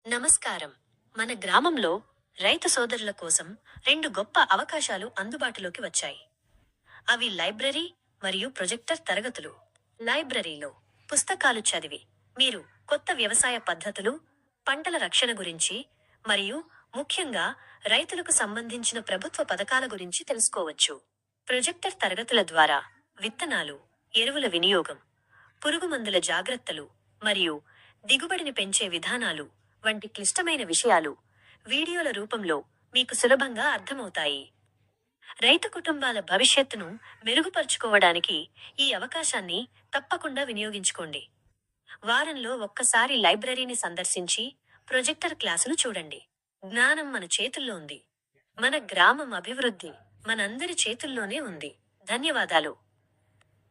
నమస్కారం. మన గ్రామంలో రైతు సోదరుల కోసం రెండు గొప్ప అవకాశాలు అందుబాటులోకి వచ్చాయి. అవి లైబ్రరీ మరియు ప్రొజెక్టర్ తరగతులు. లైబ్రరీలో పుస్తకాలు చదివి మీరు కొత్త వ్యవసాయ పద్ధతులు, పంటల రక్షణ గురించి మరియు ముఖ్యంగా రైతులకు సంబంధించిన ప్రభుత్వ పథకాల గురించి తెలుసుకోవచ్చు. ప్రొజెక్టర్ తరగతుల ద్వారా విత్తనాలు, ఎరువుల వినియోగం, పురుగుమందుల జాగ్రత్తలు మరియు దిగుబడిని పెంచే విధానాలు వంటి క్లిష్టమైన విషయాలు వీడియోల రూపంలో మీకు సులభంగా అర్థమవుతాయి. రైతు కుటుంబాల భవిష్యత్తును మెరుగుపరుచుకోవడానికి ఈ అవకాశాన్ని తప్పకుండా వినియోగించుకోండి. వారంలో ఒక్కసారి లైబ్రరీని సందర్శించి ప్రొజెక్టర్ క్లాసులు చూడండి. జ్ఞానం మన చేతుల్లో ఉంది. మన గ్రామం అభివృద్ధి మనందరి చేతుల్లోనే ఉంది. ధన్యవాదాలు.